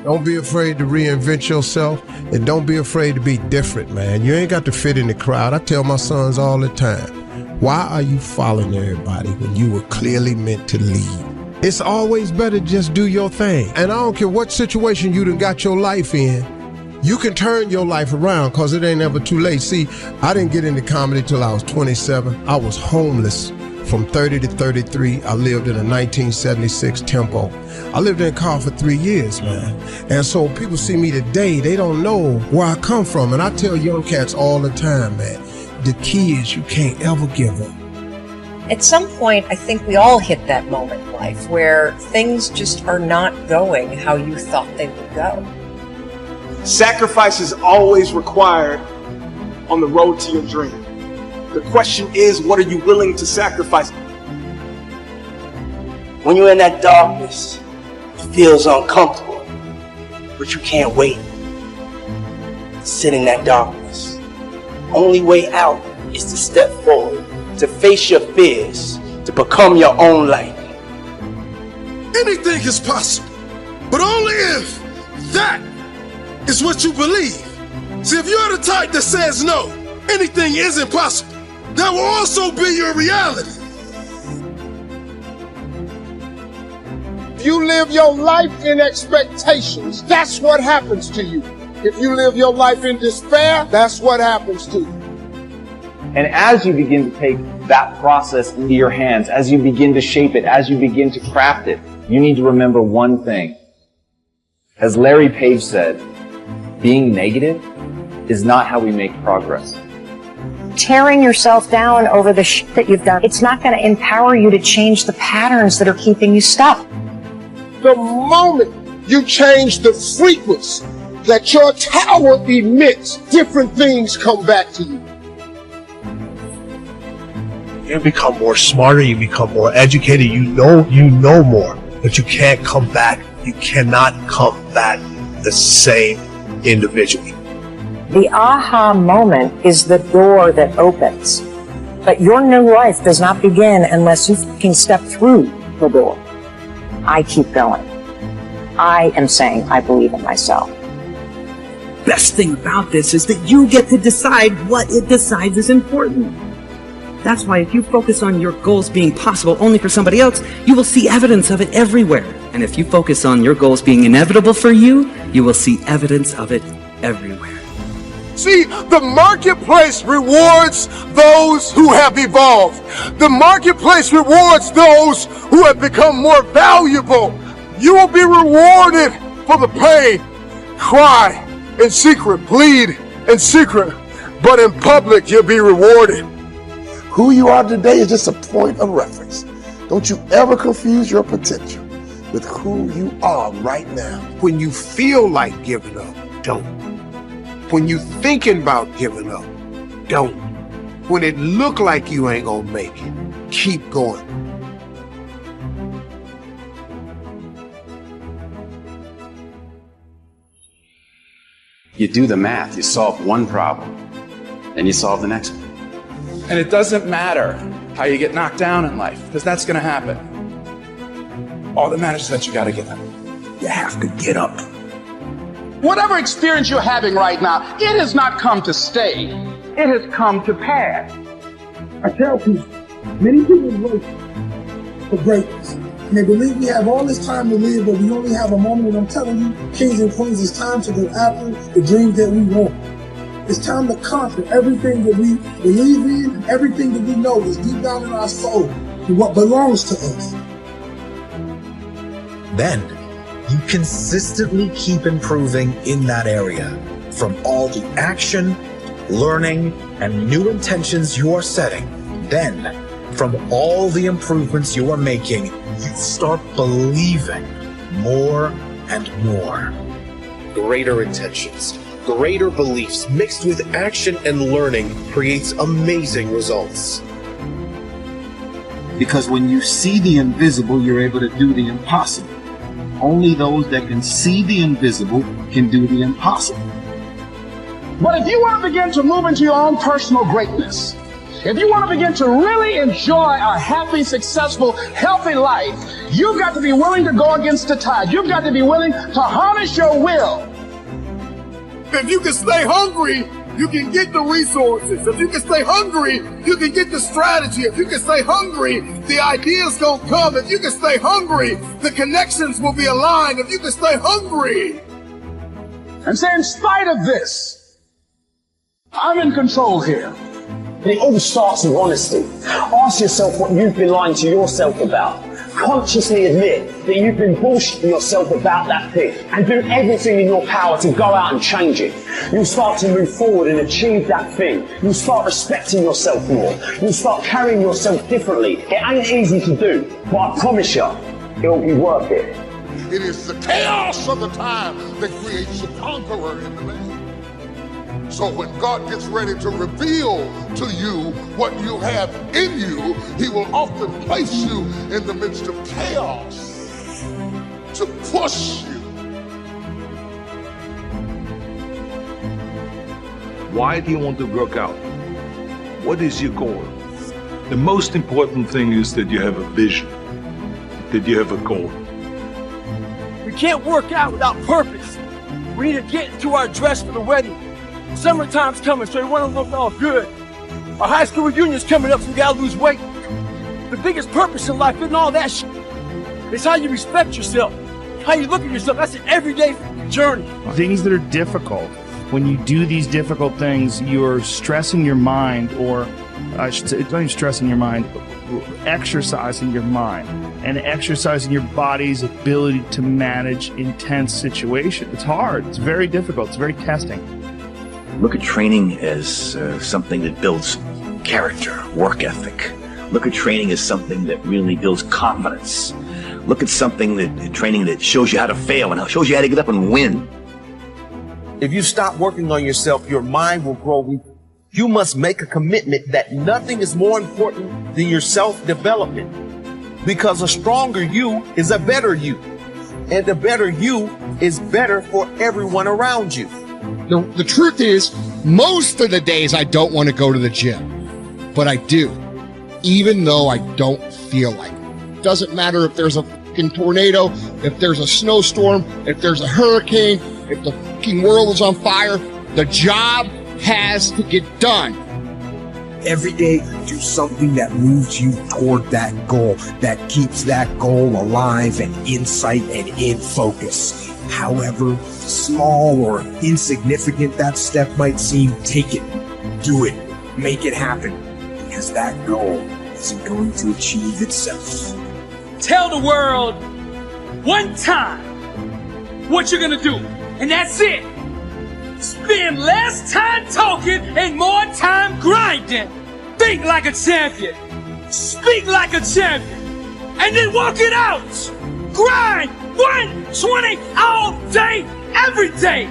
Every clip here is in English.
Don't be afraid to reinvent yourself, and don't be afraid to be different, man. You ain't got to fit in the crowd. I tell my sons all the time, why are you following everybody when you were clearly meant to lead? It's always better to just do your thing. And I don't care what situation you done got your life in, you can turn your life around, because it ain't ever too late. See, I didn't get into comedy till I was 27. I was homeless from 30 to 33. I lived in a 1976 Tempo. I lived in a car for 3 years, man. And so people see me today, they don't know where I come from. And I tell young cats all the time, man, the key is you can't ever give up. At some point, I think we all hit that moment in life where things just are not going how you thought they would go. Sacrifice is always required on the road to your dream. The question is, what are you willing to sacrifice? When you're in that darkness, it feels uncomfortable, but you can't wait. Sit in that darkness. Only way out is to step forward, to face your fears, to become your own light. Anything is possible, but only if that is what you believe. See, if you're the type that says no, anything is impossible, that will also be your reality. If you live your life in expectations, that's what happens to you. If you live your life in despair, that's what happens to you. And as you begin to take that process into your hands, as you begin to shape it, as you begin to craft it, you need to remember one thing. As Larry Page said, being negative is not how we make progress. Tearing yourself down over the shit that you've done, it's not going to empower you to change the patterns that are keeping you stuck. The moment you change the frequency that your tower emits, different things come back to you. You become more smarter, you become more educated, you know more, but you can't come back. You cannot come back the same individually. The aha moment is the door that opens. But your new life does not begin unless you can step through the door. I keep going. I am saying I believe in myself. Best thing about this is that you get to decide what it decides is important. That's why if you focus on your goals being possible only for somebody else, you will see evidence of it everywhere. And if you focus on your goals being inevitable for you, you will see evidence of it everywhere. See, the marketplace rewards those who have evolved. The marketplace rewards those who have become more valuable. You will be rewarded for the pain. Cry in secret, bleed in secret, but in public you'll be rewarded. Who you are today is just a point of reference. Don't you ever confuse your potential with who you are right now. When you feel like giving up, don't. When you thinking about giving up, don't. When it look like you ain't gonna make it, keep going. You do the math, you solve one problem, then you solve the next one. And it doesn't matter how you get knocked down in life, because that's going to happen. All that matters is that you got to get up. You have to get up. Whatever experience you're having right now, it has not come to stay. It has come to pass. I tell people, many people wait for greatness. And they believe we have all this time to live, but we only have a moment. And I'm telling you, kings and queens, it's time to go after the dreams that we want. It's time to conquer everything that we believe in, everything that we know is deep down in our soul, and what belongs to us. Then, you consistently keep improving in that area. From all the action, learning, and new intentions you are setting, then, from all the improvements you are making, you start believing more and more. Greater intentions, greater beliefs mixed with action and learning creates amazing results. Because when you see the invisible, you're able to do the impossible. Only those that can see the invisible can do the impossible. But if you want to begin to move into your own personal greatness, If you want to begin to really enjoy a happy, successful, healthy life, you've got to be willing to go against the tide. You've got to be willing to harness your will. If you can stay hungry, you can get the resources. If you can stay hungry, you can get the strategy. If you can stay hungry, the ideas gonna come. If you can stay hungry, the connections will be aligned. If you can stay hungry. And say, in spite of this, I'm in control here. And it all starts with honesty. Ask yourself what you've been lying to yourself about. Consciously admit that you've been bullshitting yourself about that thing, and do everything in your power to go out and change it. You'll start to move forward and achieve that thing. You'll start respecting yourself more. You'll start carrying yourself differently. It ain't easy to do, but I promise you, it'll be worth it. It is the chaos of the time that creates the conqueror in the man. So when God gets ready to reveal to you what you have in you, he will often place you in the midst of chaos to push you. Why do you want to work out? What is your goal? The most important thing is that you have a vision, that you have a goal. We can't work out without purpose. We need to get into our dress for the wedding. Summertime's coming, so we want to look all good. Our high school reunion's coming up, so we gotta lose weight. The biggest purpose in life isn't all that shit. It's how you respect yourself, how you look at yourself. That's an everyday journey. Things that are difficult. When you do these difficult things, you're stressing your mind, or I should say, don't even stressing your mind, exercising your mind and exercising your body's ability to manage intense situations. It's hard. It's very difficult. It's very testing. Look at training as something that builds character, work ethic. Look at training as something that really builds confidence. Look at training that shows you how to fail and shows you how to get up and win. If you stop working on yourself, your mind will grow weak. You must make a commitment that nothing is more important than your self-development. Because a stronger you is a better you. And a better you is better for everyone around you. The truth is, most of the days I don't want to go to the gym, but I do, even though I don't feel like it. Doesn't matter if there's a fucking tornado, if there's a snowstorm, if there's a hurricane, if the fucking world is on fire, the job has to get done. Every day, do something that moves you toward that goal, that keeps that goal alive and in sight and in focus. However small or insignificant that step might seem, take it, do it, make it happen, because that goal isn't going to achieve itself. Tell the world one time what you're gonna do, and that's it. Spend less time talking and more time grinding. Think like a champion. Speak like a champion. And then walk it out. Grind 120 all day, every day.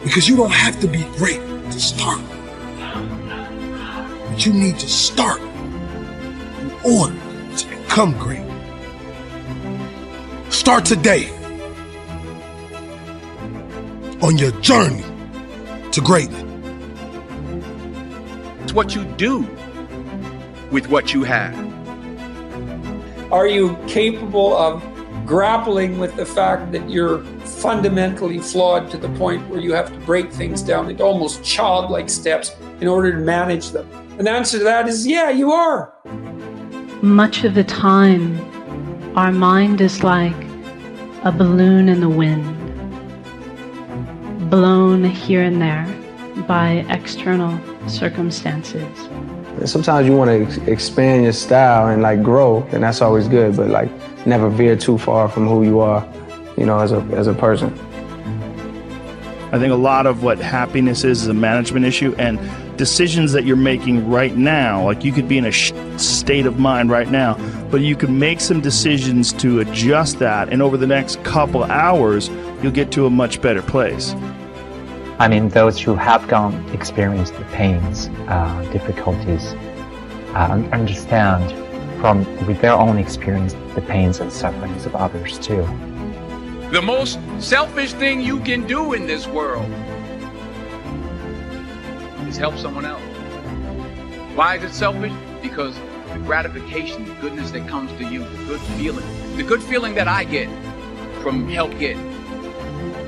Because you don't have to be great to start. But you need to start in order to become great. Start today on your journey to greatness. It's what you do with what you have. Are you capable of grappling with the fact that you're fundamentally flawed to the point where you have to break things down into almost childlike steps in order to manage them? And the answer to that is, yeah, you are. Much of the time, our mind is like a balloon in the wind, blown here and there by external circumstances. Sometimes you want to expand your style and like grow, and that's always good, but like never veer too far from who you are, you know, as a person. I think a lot of what happiness is a management issue, and decisions that you're making right now, like you could be in a state of mind right now, but you can make some decisions to adjust that, and over the next couple hours, you'll get to a much better place. I mean, those who have experienced the pains, difficulties, understand with their own experience the pains and sufferings of others too. The most selfish thing you can do in this world is help someone else. Why is it selfish? Because the gratification, the goodness that comes to you, the good feeling that I get from help getting,